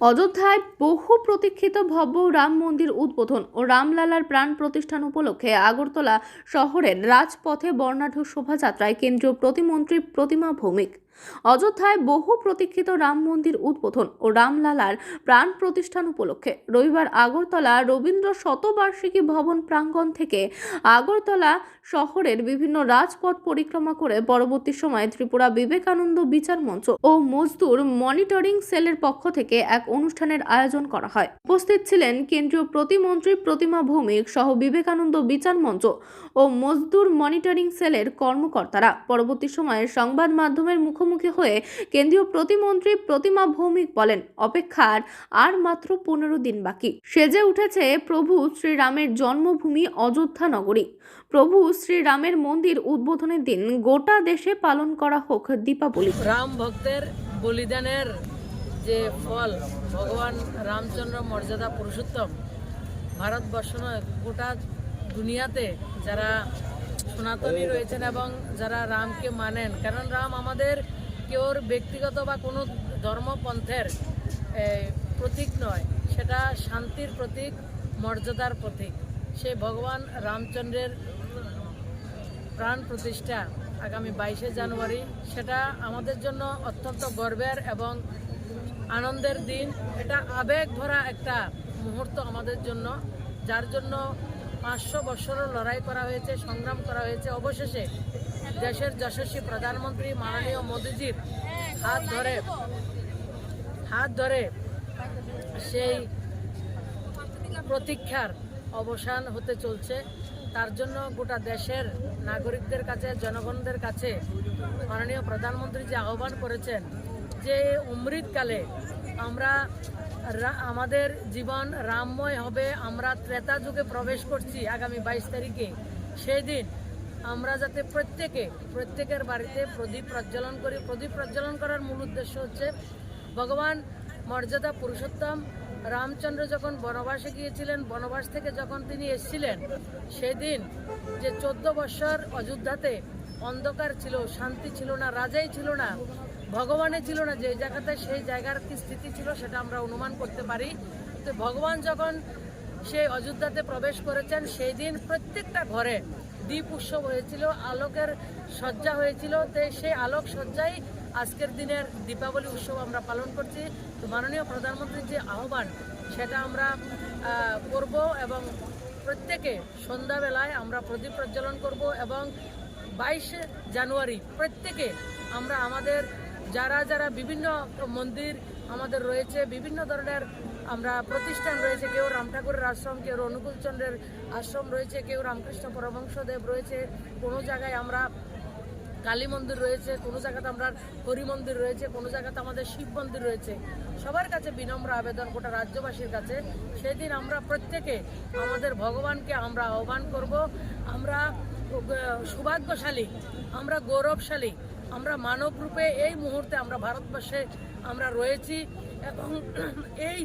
অযোধ্যায় বহু প্রতীক্ষিত ভব্য রাম মন্দির উদ্বোধন ও রামলালার প্রাণ প্রতিষ্ঠান উপলক্ষে আগরতলা শহরের রাজপথে বর্ণাঢ্য শোভাযাত্রায় কেন্দ্রীয় প্রতিমন্ত্রী প্রতিমা ভৌমিক। অযোধ্যায় বহু প্রতীক্ষিত রাম মন্দির উদ্বোধন ও রামলালার প্রাণ প্রতিষ্ঠান উপলক্ষে রবিবার আগরতলা রবীন্দ্র শতবার্ষিকী ভবন প্রাঙ্গণ থেকে আগরতলা শহরের বিভিন্ন রাজপথ পরিক্রমা করে পরবর্তী সময়ে ত্রিপুরা বিবেকানন্দ বিচার মঞ্চ ও মজদুর মনিটরিং সেলের পক্ষ থেকে এক অনুষ্ঠানের আয়োজন করা হয়। উপস্থিত ছিলেন কেন্দ্রীয় প্রতিমন্ত্রী প্রতিমা ভৌমিক সহ বিবেকানন্দ বিচার মঞ্চ ও মজদুর মনিটরিং সেলের কর্মকর্তারা। পরবর্তী সময়ে সংবাদ মাধ্যমের মুখোমুখি হয়ে কেন্দ্রীয় প্রতিমন্ত্রী প্রতিমা ভৌমিক বলেন, অপেক্ষার আর মাত্র 15 দিন বাকি। সেজে উঠেছে প্রভু শ্রীরামের জন্মভূমি অযোধ্যা নগরী। প্রভু শ্রীরামের মন্দির উদ্বোধনের দিন গোটা দেশে পালন করা হোক দীপাবলি। রাম ভক্তের বলিদানের যে ফল, ভগবান রামচন্দ্র মর্যাদা পুরুষোত্তম, ভারতবর্ষ নয় গোটা দুনিয়াতে যারা সনাতনী রয়েছেন এবং যারা রামকে মানেন, কারণ রাম আমাদের কেউর ব্যক্তিগত বা কোনো ধর্মপন্থের প্রতীক নয়, সেটা শান্তির প্রতীক, মর্যাদার প্রতীক। সেই ভগবান রামচন্দ্রের প্রাণ প্রতিষ্ঠা আগামী 22শে জানুয়ারি, সেটা আমাদের জন্য অত্যন্ত গর্বের এবং আনন্দের দিন। এটা আবেগ ভরা একটা মুহূর্ত আমাদের জন্য, যার জন্য 500 বছরের লড়াই করা হয়েছে, সংগ্রাম করা হয়েছে। অবশেষে দেশের যশস্বী প্রধানমন্ত্রী মাননীয় মোদীজির হাত ধরে সেই প্রতীক্ষার অবসান হতে চলছে। তার জন্য গোটা দেশের নাগরিকদের কাছে, জনগণদের কাছে মাননীয় প্রধানমন্ত্রী যে আহ্বান করেছেন যে অমৃতকালে আমরা আমাদের জীবন রামময় হবে, আমরা ত্রেতা যুগে প্রবেশ করছি আগামী 22 তারিখে, সেই দিন আমরা যাতে প্রত্যেকের বাড়িতে প্রদীপ প্রজ্বলন করি। প্রদীপ প্রজ্বলন করার মূল উদ্দেশ্য হচ্ছে ভগবান মর্যাদা পুরুষোত্তম রামচন্দ্র যখন বনবাসে গিয়েছিলেন, বনবাস থেকে যখন তিনি এসেছিলেন, সেদিন যে 14 বছর অযোধ্যাতে অন্ধকার ছিল, শান্তি ছিল না, রাজাই ছিল না, ভগবানে ছিল না, যে জায়গাতে সেই জায়গার কি স্থিতি ছিল সেটা আমরা অনুমান করতে পারি। তো ভগবান যখন সেই অযোধ্যাতে প্রবেশ করেছেন, সেই দিন প্রত্যেকটা ঘরে দীপ উৎসব হয়েছিল, আলোকের সজ্জা হয়েছিল। তো সেই আলোক সজ্জাই আজকের দিনের দীপাবলি উৎসব আমরা পালন করছি। তো মাননীয় প্রধানমন্ত্রীর যে আহ্বান সেটা আমরা করব এবং প্রত্যেকে সন্ধ্যাবেলায় আমরা প্রদীপ প্রজ্বলন করব এবং 22 জানুয়ারি প্রত্যেকে আমরা আমাদের যারা বিভিন্ন মন্দির আমাদের রয়েছে, বিভিন্ন ধরনের আমরা প্রতিষ্ঠান রয়েছে, কেউ রাম ঠাকুরের আশ্রম, কেউ অনুকূল চন্দ্রের আশ্রম রয়েছে, কেউ রামকৃষ্ণ পরমহংসদেব রয়েছে, কোনো জায়গায় আমরা কালী মন্দির রয়েছে, কোনো জায়গাতে আমরা হরি মন্দির রয়েছে, কোনো জায়গাতে আমাদের শিব মন্দির রয়েছে। সবার কাছে বিনম্র আবেদন, গোটা রাজ্যবাসীর কাছে, সেদিন আমরা প্রত্যেকে আমাদের ভগবানকে আমরা আহ্বান করব। আমরা সৌভাগ্যশালী, আমরা গৌরবশালী, আমরা মানব রূপে এই মুহূর্তে আমরা ভারতবর্ষে আমরা রয়েছি এবং এই